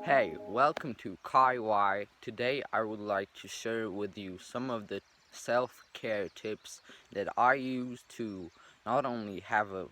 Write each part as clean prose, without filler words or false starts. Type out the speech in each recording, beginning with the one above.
Hey, welcome to Kai Y. Today I would like to share with you some of the self care tips that I use to not only have a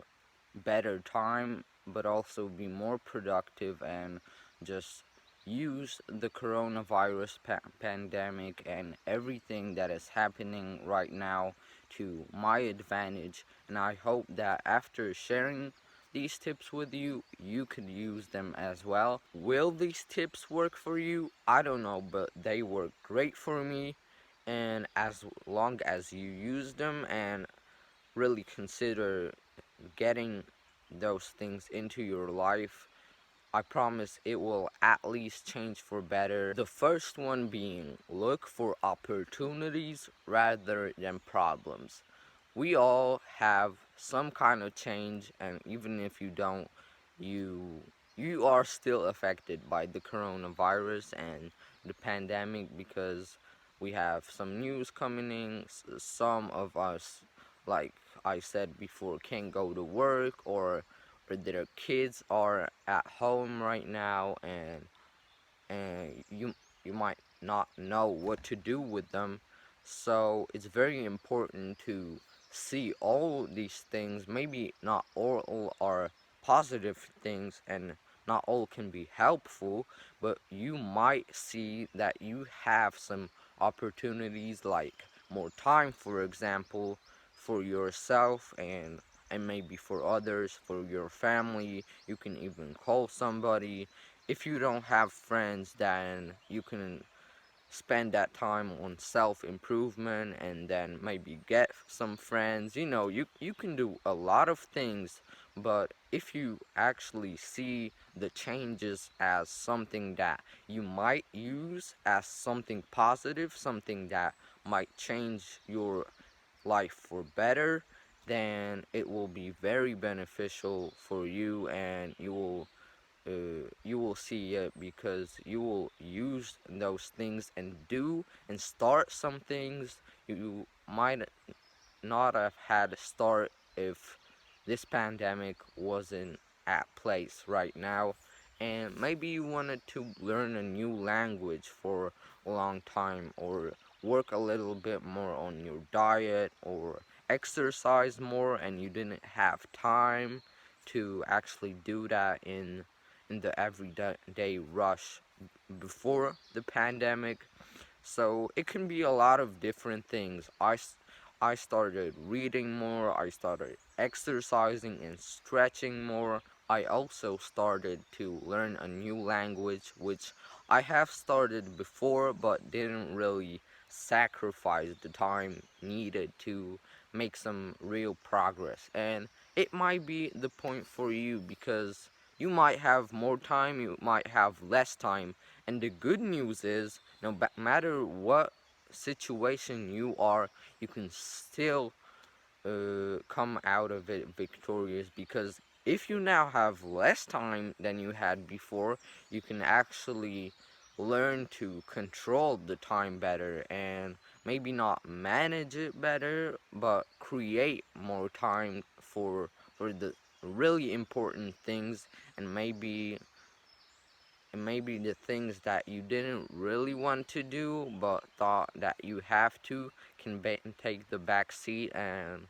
better time but also be more productive and just use the coronavirus pandemic and everything that is happening right now to my advantage. And I hope that after sharing these tips with you, you could use them as well. Will these tips work for you? I don't know, but they work great for me. And as long as you use them and really consider getting those things into your life, I promise it will at least change for better. The first one being look for opportunities rather than problems. We all have some kind of change, and even if you don't, you you are still affected by the coronavirus and the pandemic because we have some news coming in. Some of us, like I said before, can't go to work, or their kids are at home right now, and you might not know what to do with them. So it's very important to see all these things. Maybe not all are positive things, and not all can be helpful, but you might see that you have some opportunities, like more time, for example, for yourself, and maybe for others, for your family. You can even call somebody. If you don't have friends, then you can spend that time on self improvement, and then maybe get some friends. You can do a lot of things, but if you actually see the changes as something that you might use as something positive, something that might change your life for better, then it will be very beneficial for you, and you will see it because you will use those things and do and start some things you might not have had to start if this pandemic wasn't at place right now. And maybe you wanted to learn a new language for a long time, or work a little bit more on your diet, or exercise more, and you didn't have time to actually do that in the everyday rush before the pandemic. So it can be a lot of different things. I started reading more, I started exercising and stretching more. I also started to learn a new language, which I have started before but didn't really sacrifice the time needed to make some real progress. And it might be the point for you because you might have more time, you might have less time. And the good news is, no matter what situation you are, you can still come out of it victorious, because if you now have less time than you had before, you can actually learn to control the time better, and maybe not manage it better, but create more time for the really important things. And maybe the things that you didn't really want to do but thought that you have to can take the back seat, and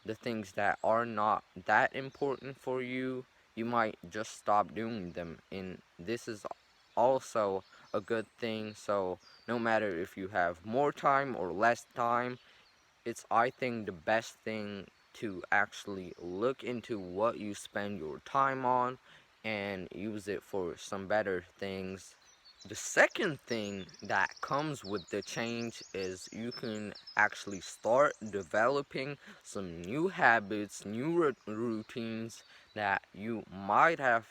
the things that are not that important for you, you might just stop doing them. And this is also a good thing. So no matter if you have more time or less time, it's, I think, the best thing to actually look into what you spend your time on and use it for some better things. The second thing that comes with the change is you can actually start developing some new habits, new routines that you might have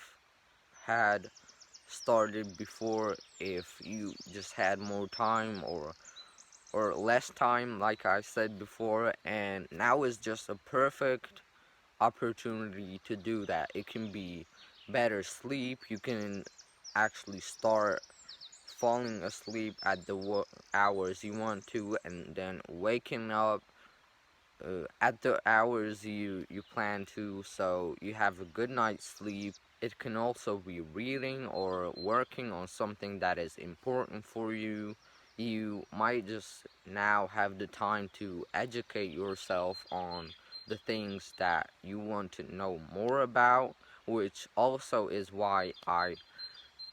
had started before if you just had more time, or less time, like I said before. And now is just a perfect opportunity to do that. It can be better sleep. You can actually start falling asleep at the hours you want to, and then waking up at the hours you plan to, so you have a good night's sleep. it can also be reading or working on something that is important for you. You might just now have the time to educate yourself on the things that you want to know more about, which also is why I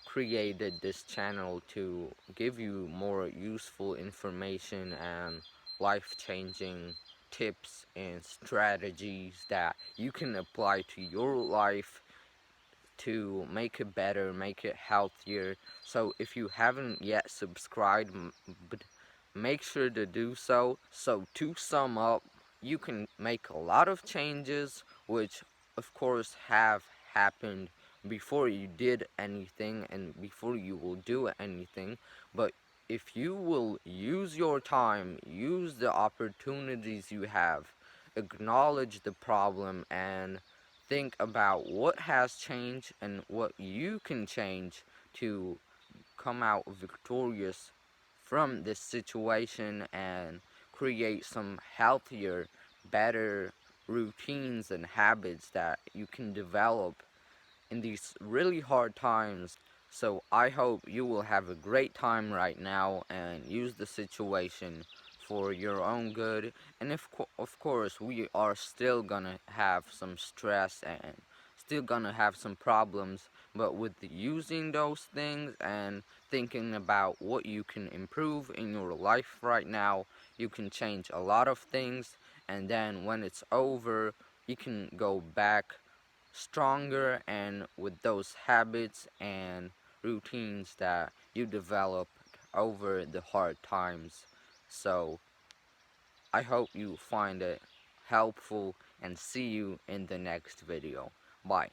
created this channel, to give you more useful information and life-changing tips and strategies that you can apply to your life to make it better, make it healthier. So if you haven't yet subscribed, make sure to do so. So to sum up, you can make a lot of changes, which of course have happened before you did anything and before you will do anything. But if you will use your time, use the opportunities you have, acknowledge the problem, and think about what has changed and what you can change to come out victorious from this situation and create some healthier, better routines and habits that you can develop in these really hard times. So I hope you will have a great time right now and use the situation for your own good. And if of course we are still gonna have some stress and still gonna have some problems, but with using those things and thinking about what you can improve in your life right now, you can change a lot of things. And then when it's over, you can go back stronger and with those habits and routines that you developed over the hard times. So I hope you find it helpful and see you in the next video. Bye.